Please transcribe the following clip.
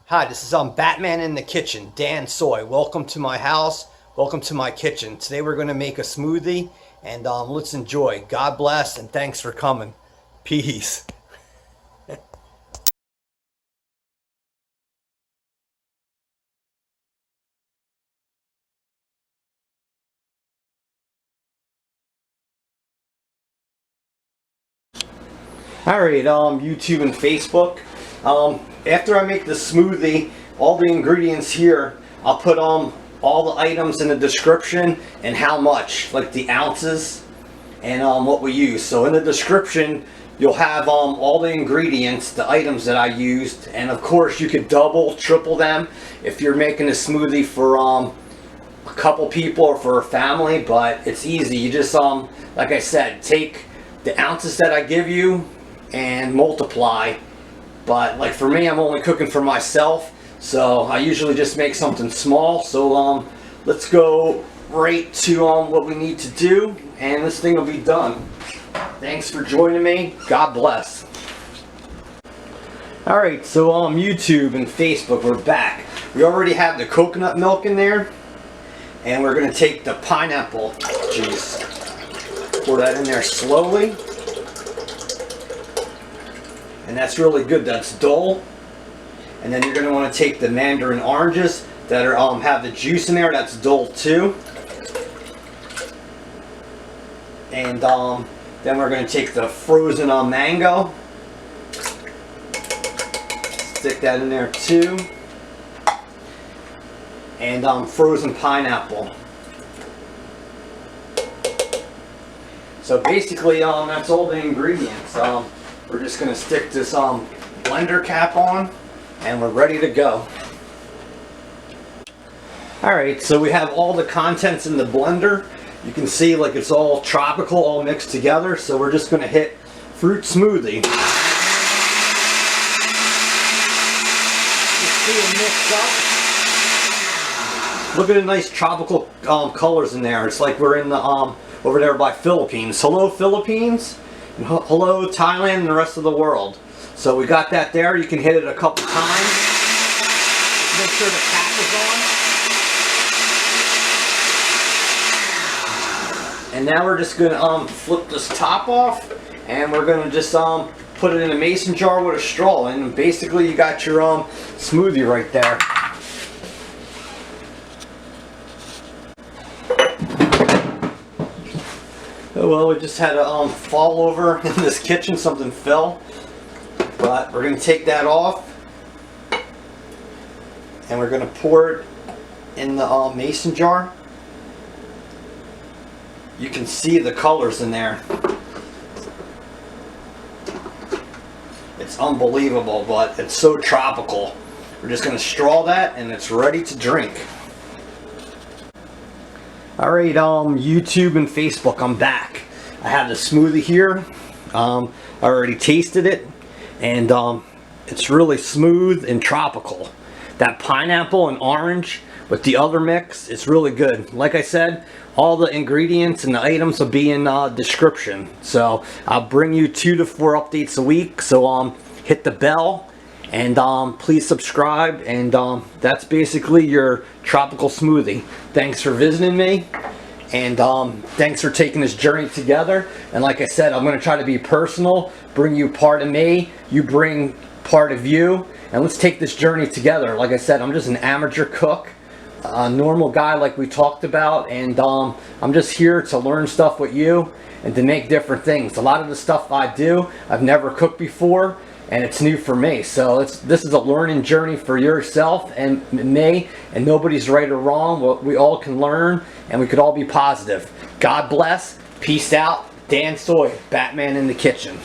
Hi, this is Batman in the kitchen, Dansoy. Welcome to my house. Welcome to my kitchen. Today we're going to make a smoothie, and let's enjoy. God bless, and thanks for coming. Peace. Alright, YouTube and Facebook. After I make the smoothie, all the ingredients here, I'll put all the items in the description and how much, like the ounces and what we use. So in the description, you'll have all the ingredients, the items that I used, and of course you could double, triple them if you're making a smoothie for a couple people or for a family. But it's easy. You just like I said, take the ounces that I give you and multiply. But like for me, I'm only cooking for myself, so I usually just make something small. So let's go right to what we need to do, and this thing will be done. Thanks for joining me. God bless. Alright, so YouTube and Facebook, we're back. We already have the coconut milk in there, and we're going to take the pineapple juice, pour that in there slowly. And that's really good. That's dull. And then you're going to want to take the Mandarin oranges that are have the juice in there. That's dull too. And then we're going to take the frozen mango. Stick that in there too. And frozen pineapple. So basically, that's all the ingredients. We're just going to stick this blender cap on, and we're ready to go. Alright, so we have all the contents in the blender. You can see like it's all tropical, all mixed together. So we're just going to hit fruit smoothie. Just see it mix up. Look at the nice tropical colors in there. It's like we're in the over there by Philippines. Hello Philippines. Hello Thailand and the rest of the world. So we got that there. You can hit it a couple times. Make sure the cap is on. And now we're just going to flip this top off, and we're going to just put it in a mason jar with a straw, and basically you got your smoothie right there. Well, we just had a fall over in this kitchen, something fell, but we're going to take that off, and we're going to pour it in the mason jar. You can see the colors in there. It's unbelievable, but it's so tropical. We're just going to straw that, and it's ready to drink. Alright, YouTube and Facebook, I'm back. I have the smoothie here. I already tasted it, and it's really smooth and tropical. That pineapple and orange with the other mix, it's really good. Like I said, all the ingredients and the items will be in the description. So I'll bring you 2 to 4 updates a week. So hit the bell. And please subscribe, and that's basically your tropical smoothie. Thanks for visiting me, and thanks for taking this journey together. And like I said, I'm going to try to be personal, bring you part of me, you bring part of you, and let's take this journey together. Like I said, I'm just an amateur cook, a normal guy like we talked about, and I'm just here to learn stuff with you and to make different things. A lot of the stuff I do, I've never cooked before, and it's new for me. So this is a learning journey for yourself and me, and nobody's right or wrong. We all can learn, and we could all be positive. God bless. Peace out. Dansoy, Batman in the kitchen.